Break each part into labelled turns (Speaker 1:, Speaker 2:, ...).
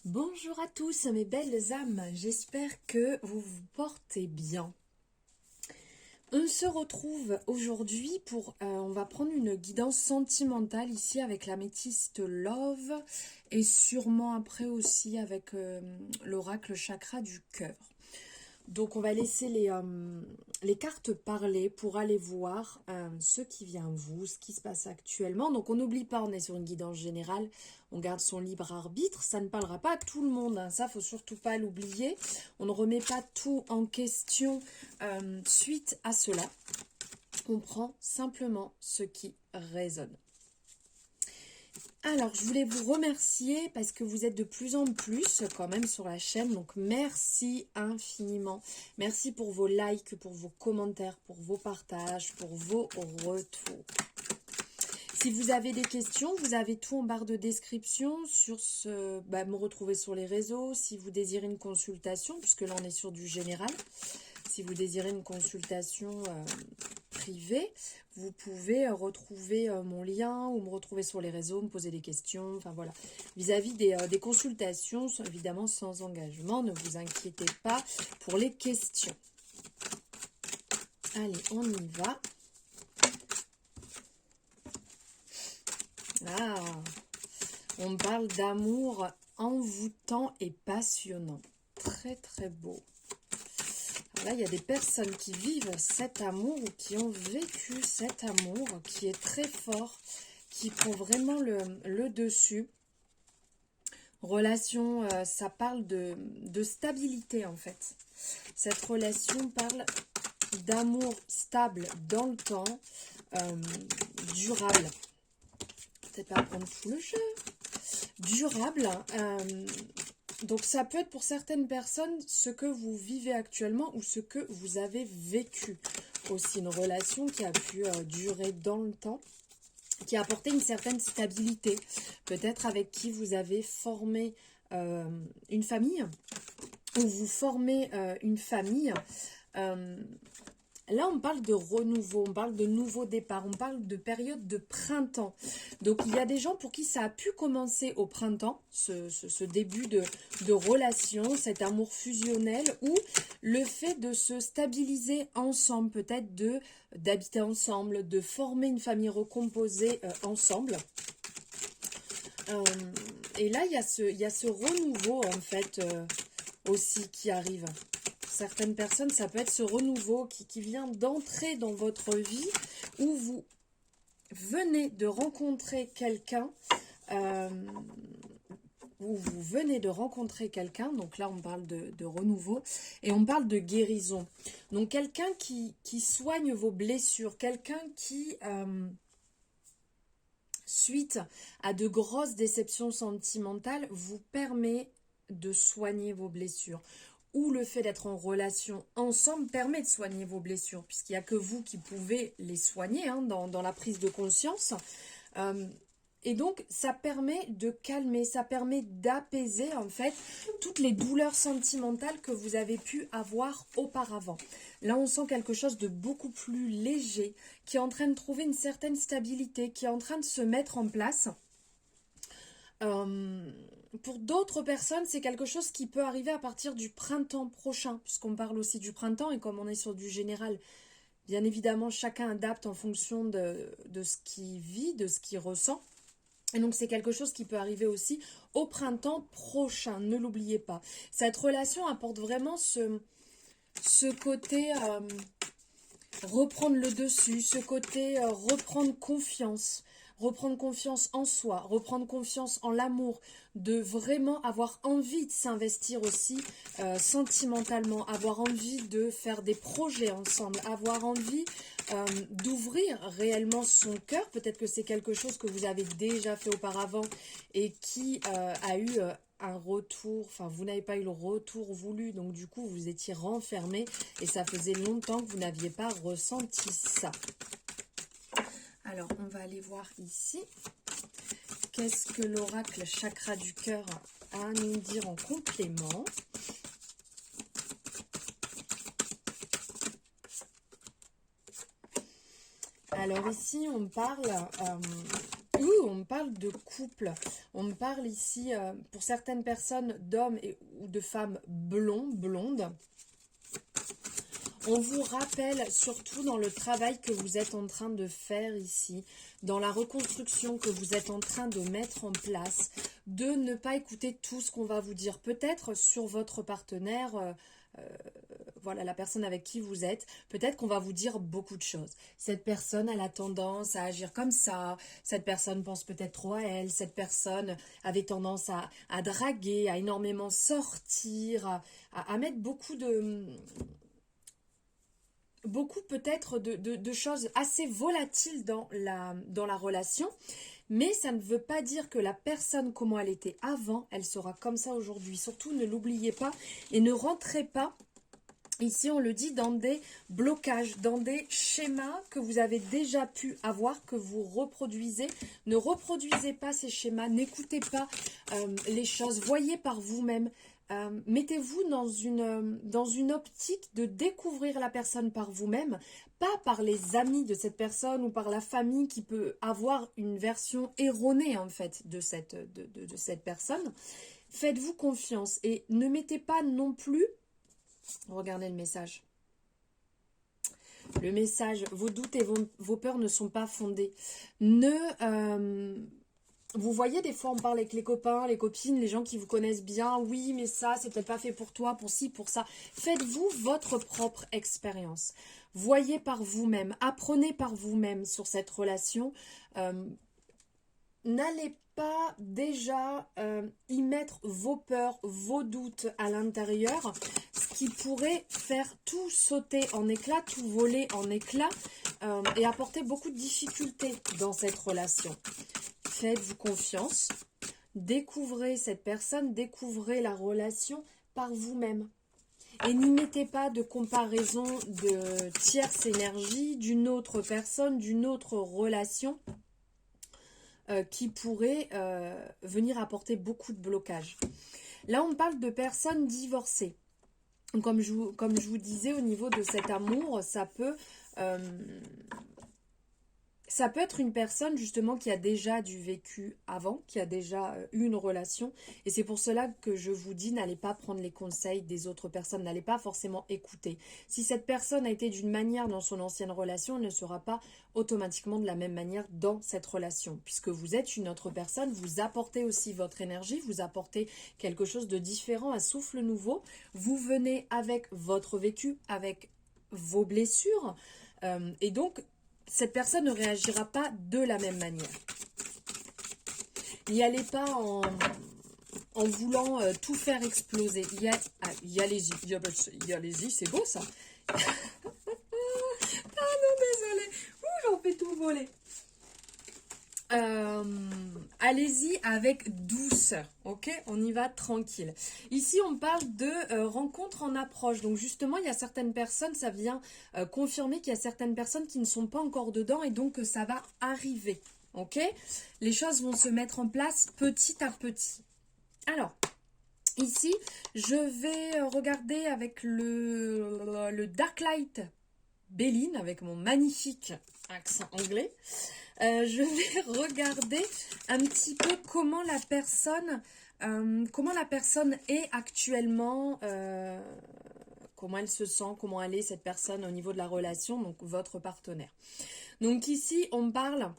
Speaker 1: Bonjour à tous mes belles âmes, j'espère que vous vous portez bien. On se retrouve aujourd'hui on va prendre une guidance sentimentale ici avec l'améthyste Love et sûrement après aussi avec l'oracle chakra du cœur. Donc on va laisser les cartes parler pour aller voir ce qui vient à vous, ce qui se passe actuellement. Donc on n'oublie pas, on est sur une guidance générale, on garde son libre arbitre, ça ne parlera pas à tout le monde, hein, ça faut surtout pas l'oublier. On ne remet pas tout en question suite à cela. On prend simplement ce qui résonne. Alors, je voulais vous remercier parce que vous êtes de plus en plus quand même sur la chaîne. Donc, merci infiniment. Merci pour vos likes, pour vos commentaires, pour vos partages, pour vos retours. Si vous avez des questions, vous avez tout en barre de description sur me retrouver sur les réseaux. Si vous désirez une consultation, puisque là on est sur du général. Si vous désirez une consultation privée, vous pouvez retrouver mon lien ou me retrouver sur les réseaux, me poser des questions. Enfin voilà, vis-à-vis des consultations, évidemment sans engagement, ne vous inquiétez pas pour les questions. Allez, on y va. Ah, on parle d'amour envoûtant et passionnant. Très très beau. Là, il y a des personnes qui vivent cet amour ou qui ont vécu cet amour qui est très fort, qui prend vraiment le dessus. Relation, ça parle de stabilité en fait. Cette relation parle d'amour stable dans le temps, durable. Peut-être pas prendre tout le jeu. Durable. Donc ça peut être pour certaines personnes ce que vous vivez actuellement ou ce que vous avez vécu. Aussi une relation qui a pu durer dans le temps, qui a apporté une certaine stabilité. Peut-être avec qui vous avez formé une famille ou vous formez une famille. Là, on parle de renouveau, on parle de nouveau départ, on parle de période de printemps. Donc, il y a des gens pour qui ça a pu commencer au printemps, ce début de relation, cet amour fusionnel, ou le fait de se stabiliser ensemble, peut-être d'habiter ensemble, de former une famille recomposée ensemble. Et là, il y a ce renouveau, en fait, aussi qui arrive. Certaines personnes, ça peut être ce renouveau qui vient d'entrer dans votre vie où vous venez de rencontrer quelqu'un. Donc là on parle de renouveau et on parle de guérison. Donc quelqu'un qui soigne vos blessures, quelqu'un qui, suite à de grosses déceptions sentimentales, vous permet de soigner vos blessures. Ou le fait d'être en relation ensemble permet de soigner vos blessures, puisqu'il n'y a que vous qui pouvez les soigner dans la prise de conscience. Et donc, ça permet de calmer, ça permet d'apaiser en fait toutes les douleurs sentimentales que vous avez pu avoir auparavant. Là, on sent quelque chose de beaucoup plus léger, qui est en train de trouver une certaine stabilité, qui est en train de se mettre en place. Pour d'autres personnes, c'est quelque chose qui peut arriver à partir du printemps prochain, puisqu'on parle aussi du printemps, et comme on est sur du général, bien évidemment, chacun adapte en fonction de ce qu'il vit, de ce qu'il ressent. Et donc, c'est quelque chose qui peut arriver aussi au printemps prochain, ne l'oubliez pas. Cette relation apporte vraiment ce côté reprendre le dessus, ce côté reprendre confiance en soi, reprendre confiance en l'amour, de vraiment avoir envie de s'investir aussi sentimentalement, avoir envie de faire des projets ensemble, avoir envie d'ouvrir réellement son cœur. Peut-être que c'est quelque chose que vous avez déjà fait auparavant et qui a eu un retour, enfin vous n'avez pas eu le retour voulu, donc du coup vous étiez renfermé et ça faisait longtemps que vous n'aviez pas ressenti ça. Alors on va aller voir ici, qu'est-ce que l'oracle chakra du cœur a à nous dire en complément. Alors ici on parle On me parle de couple. On me parle ici, pour certaines personnes, d'hommes ou de femmes blondes. On vous rappelle, surtout dans le travail que vous êtes en train de faire ici, dans la reconstruction que vous êtes en train de mettre en place, de ne pas écouter tout ce qu'on va vous dire. Peut-être sur votre partenaire, voilà, la personne avec qui vous êtes, peut-être qu'on va vous dire beaucoup de choses. Cette personne a la tendance à agir comme ça, cette personne pense peut-être trop à elle, cette personne avait tendance à draguer, à énormément sortir, à mettre beaucoup peut-être de choses assez volatiles dans la relation, mais ça ne veut pas dire que la personne, comment elle était avant, elle sera comme ça aujourd'hui. Surtout, ne l'oubliez pas et ne rentrez pas, ici on le dit, dans des blocages, dans des schémas que vous avez déjà pu avoir, que vous reproduisez. Ne reproduisez pas ces schémas, n'écoutez pas les choses, voyez par vous-même. Mettez-vous dans une optique de découvrir la personne par vous-même, pas par les amis de cette personne ou par la famille qui peut avoir une version erronée en fait de cette personne. Faites-vous confiance et ne mettez pas non plus, regardez le message. Le message, vos doutes et vos peurs ne sont pas fondés. Vous voyez, des fois, on parle avec les copains, les copines, les gens qui vous connaissent bien. Oui, mais ça, c'est peut-être pas fait pour toi, pour ci, pour ça. Faites-vous votre propre expérience. Voyez par vous-même, apprenez par vous-même sur cette relation. N'allez pas déjà y mettre vos peurs, vos doutes à l'intérieur, ce qui pourrait faire tout sauter en éclats, tout voler en éclats et apporter beaucoup de difficultés dans cette relation. Faites-vous confiance, découvrez cette personne, découvrez la relation par vous-même. Et n'y mettez pas de comparaison de tierce énergie, d'une autre personne, d'une autre relation qui pourrait venir apporter beaucoup de blocages. Là, on parle de personnes divorcées. Comme je vous disais, au niveau de cet amour, ça peut être une personne justement qui a déjà du vécu avant, qui a déjà eu une relation. Et c'est pour cela que je vous dis, n'allez pas prendre les conseils des autres personnes, n'allez pas forcément écouter. Si cette personne a été d'une manière dans son ancienne relation, elle ne sera pas automatiquement de la même manière dans cette relation. Puisque vous êtes une autre personne, vous apportez aussi votre énergie, vous apportez quelque chose de différent, un souffle nouveau. Vous venez avec votre vécu, avec vos blessures. Et donc, cette personne ne réagira pas de la même manière. N'y allez pas en voulant tout faire exploser. Allez-y, c'est beau ça. Ah non, désolé. J'en fais tout voler. Allez-y avec douceur, ok? On y va tranquille. Ici, on parle de rencontres en approche. Donc justement, il y a certaines personnes, ça vient confirmer qu'il y a certaines personnes qui ne sont pas encore dedans et donc ça va arriver, ok? Les choses vont se mettre en place petit à petit. Alors, ici, je vais regarder avec le Dark Light Béline, avec mon magnifique accent anglais. Je vais regarder un petit peu comment la personne est actuellement, comment elle se sent, comment elle est cette personne au niveau de la relation, donc votre partenaire. Donc ici, on parle,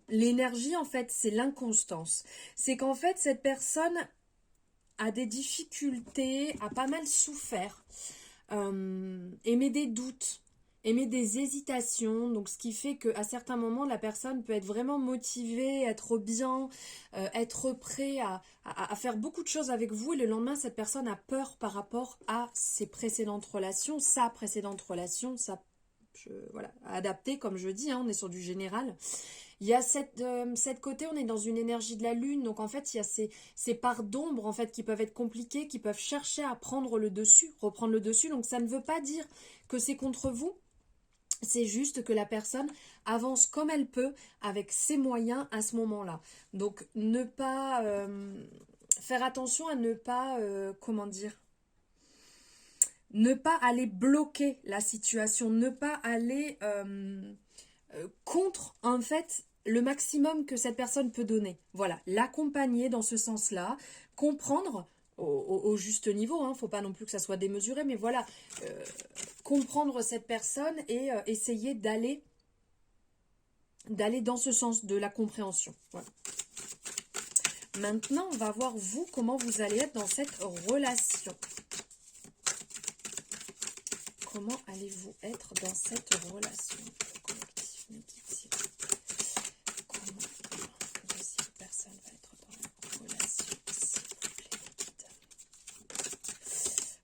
Speaker 1: l'énergie en fait, c'est l'inconstance. C'est qu'en fait, cette personne a des difficultés, a pas mal souffert, émet des doutes, émet des hésitations, donc ce qui fait qu'à certains moments, la personne peut être vraiment motivée, être bien, être prêt à faire beaucoup de choses avec vous, et le lendemain, cette personne a peur par rapport à ses précédentes relations, sa précédente relation, voilà, adapté, comme je dis, hein, on est sur du général. Il y a cette côté, on est dans une énergie de la lune, donc en fait il y a ces parts d'ombre en fait qui peuvent être compliquées, qui peuvent chercher à prendre le dessus, reprendre le dessus, donc ça ne veut pas dire que c'est contre vous, c'est juste que la personne avance comme elle peut, avec ses moyens à ce moment-là. Donc ne pas faire attention à ne pas, ne pas aller bloquer la situation, ne pas aller contre en fait le maximum que cette personne peut donner. Voilà, l'accompagner dans ce sens-là, comprendre au juste niveau, hein, faut pas non plus que ça soit démesuré, mais voilà, comprendre cette personne et essayer d'aller dans ce sens de la compréhension. Voilà. Maintenant, on va voir vous, comment vous allez être dans cette relation. Comment allez-vous être dans cette relation collective, méditive? Comment cette personne va être dans la relation, s'il vous plaît, guide.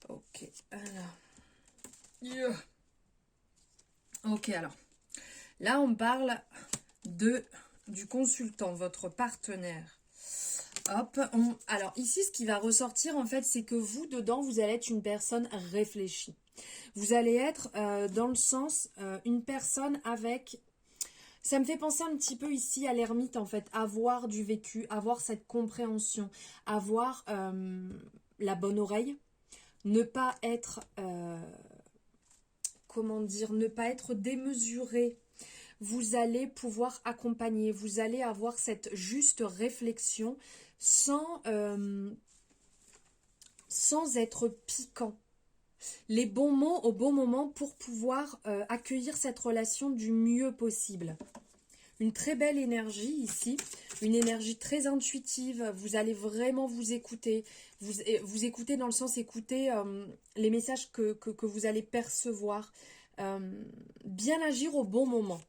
Speaker 1: Ok, alors. Yeah. Ok, alors. Là, on parle du consultant, votre partenaire. Hop, alors ici, ce qui va ressortir, en fait, c'est que vous, dedans, vous allez être une personne réfléchie. Vous allez être dans le sens, une personne avec... Ça me fait penser un petit peu ici à l'ermite, en fait. Avoir du vécu, avoir cette compréhension, avoir la bonne oreille. Ne pas être... comment dire, ne pas être démesuré. Vous allez pouvoir accompagner, vous allez avoir cette juste réflexion sans être piquant. Les bons mots au bon moment pour pouvoir accueillir cette relation du mieux possible. Une très belle énergie ici, une énergie très intuitive, vous allez vraiment vous écouter, vous écouter dans le sens écouter les messages que vous allez percevoir, bien agir au bon moment.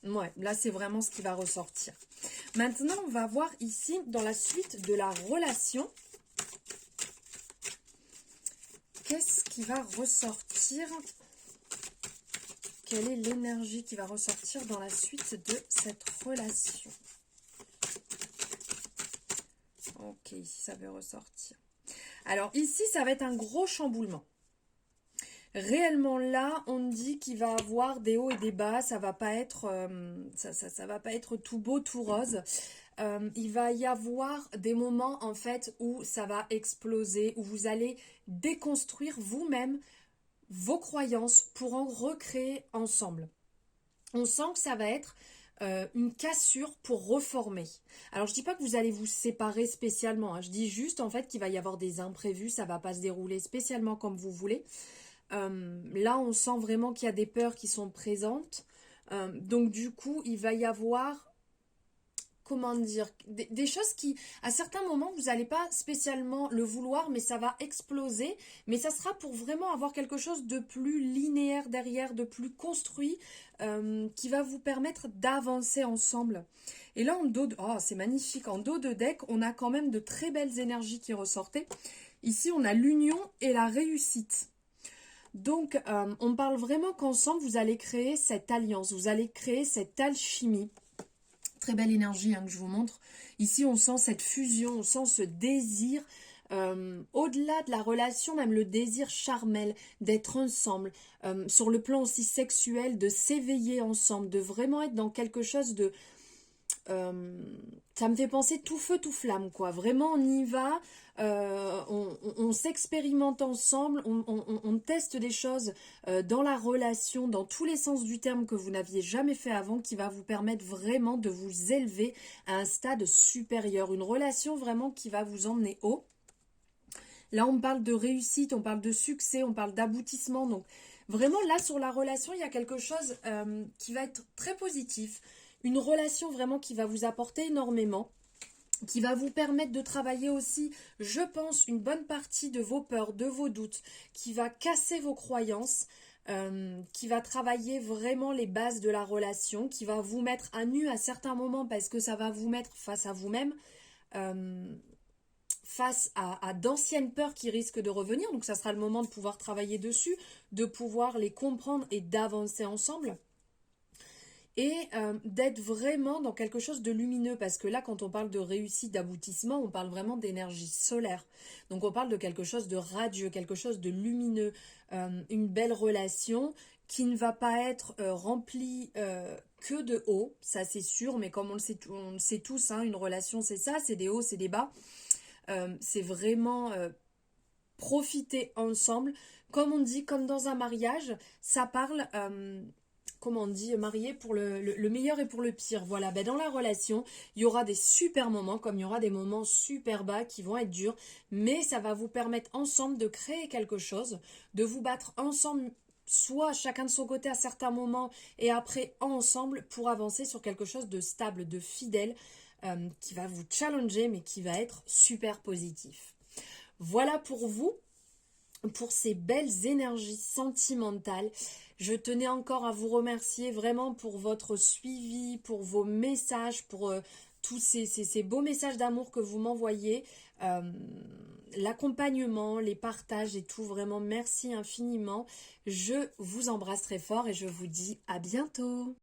Speaker 1: Ouais, là c'est vraiment ce qui va ressortir. Maintenant, on va voir ici dans la suite de la relation. Qu'est-ce qui va ressortir? Quelle est l'énergie qui va ressortir dans la suite de cette relation? Ok, ici ça veut ressortir. Alors ici, ça va être un gros chamboulement. Réellement là, on dit qu'il va avoir des hauts et des bas, ça va pas être, ça va pas être tout beau, tout rose. Il va y avoir des moments en fait où ça va exploser, où vous allez déconstruire vous-même vos croyances pour en recréer ensemble. On sent que ça va être une cassure pour reformer. Alors je dis pas que vous allez vous séparer spécialement, hein. Je dis juste en fait qu'il va y avoir des imprévus, ça va pas se dérouler spécialement comme vous voulez. Là on sent vraiment qu'il y a des peurs qui sont présentes. Donc du coup il va y avoir, comment dire, des choses qui, à certains moments, vous n'allez pas spécialement le vouloir, mais ça va exploser. Mais ça sera pour vraiment avoir quelque chose de plus linéaire derrière, de plus construit, qui va vous permettre d'avancer ensemble. Et là, en dos de... Oh, c'est magnifique. En dos de deck, on a quand même de très belles énergies qui ressortaient. Ici, on a l'union et la réussite. Donc, on parle vraiment qu'ensemble, vous allez créer cette alliance, vous allez créer cette alchimie. Très belle énergie que je vous montre. Ici, on sent cette fusion, on sent ce désir, au-delà de la relation, même le désir charnel d'être ensemble, sur le plan aussi sexuel, de s'éveiller ensemble, de vraiment être dans quelque chose de... ça me fait penser tout feu, tout flamme, quoi. Vraiment, on y va, on s'expérimente ensemble, on teste des choses dans la relation, dans tous les sens du terme que vous n'aviez jamais fait avant, qui va vous permettre vraiment de vous élever à un stade supérieur. Une relation vraiment qui va vous emmener haut. Là, on parle de réussite, on parle de succès, on parle d'aboutissement. Donc, vraiment, là, sur la relation, il y a quelque chose qui va être très positif. Une relation vraiment qui va vous apporter énormément, qui va vous permettre de travailler aussi, je pense, une bonne partie de vos peurs, de vos doutes, qui va casser vos croyances, qui va travailler vraiment les bases de la relation, qui va vous mettre à nu à certains moments parce que ça va vous mettre face à vous-même, face à d'anciennes peurs qui risquent de revenir. Donc ça sera le moment de pouvoir travailler dessus, de pouvoir les comprendre et d'avancer ensemble. Et d'être vraiment dans quelque chose de lumineux, parce que là, quand on parle de réussite, d'aboutissement, on parle vraiment d'énergie solaire. Donc on parle de quelque chose de radieux, quelque chose de lumineux, une belle relation qui ne va pas être remplie que de hauts, ça c'est sûr, mais comme on le sait tous, hein, une relation c'est ça, c'est des hauts, c'est des bas. C'est vraiment profiter ensemble. Comme on dit, comme dans un mariage, ça parle... comment on dit, mariés pour le meilleur et pour le pire. Voilà, ben dans la relation, il y aura des super moments comme il y aura des moments super bas qui vont être durs, mais ça va vous permettre ensemble de créer quelque chose, de vous battre ensemble, soit chacun de son côté à certains moments et après ensemble pour avancer sur quelque chose de stable, de fidèle, qui va vous challenger mais qui va être super positif. Voilà pour vous, pour ces belles énergies sentimentales. Je tenais encore à vous remercier vraiment pour votre suivi, pour vos messages, pour tous ces beaux messages d'amour que vous m'envoyez, euh, l'accompagnement, les partages et tout. Vraiment, merci infiniment. Je vous embrasse très fort et je vous dis à bientôt.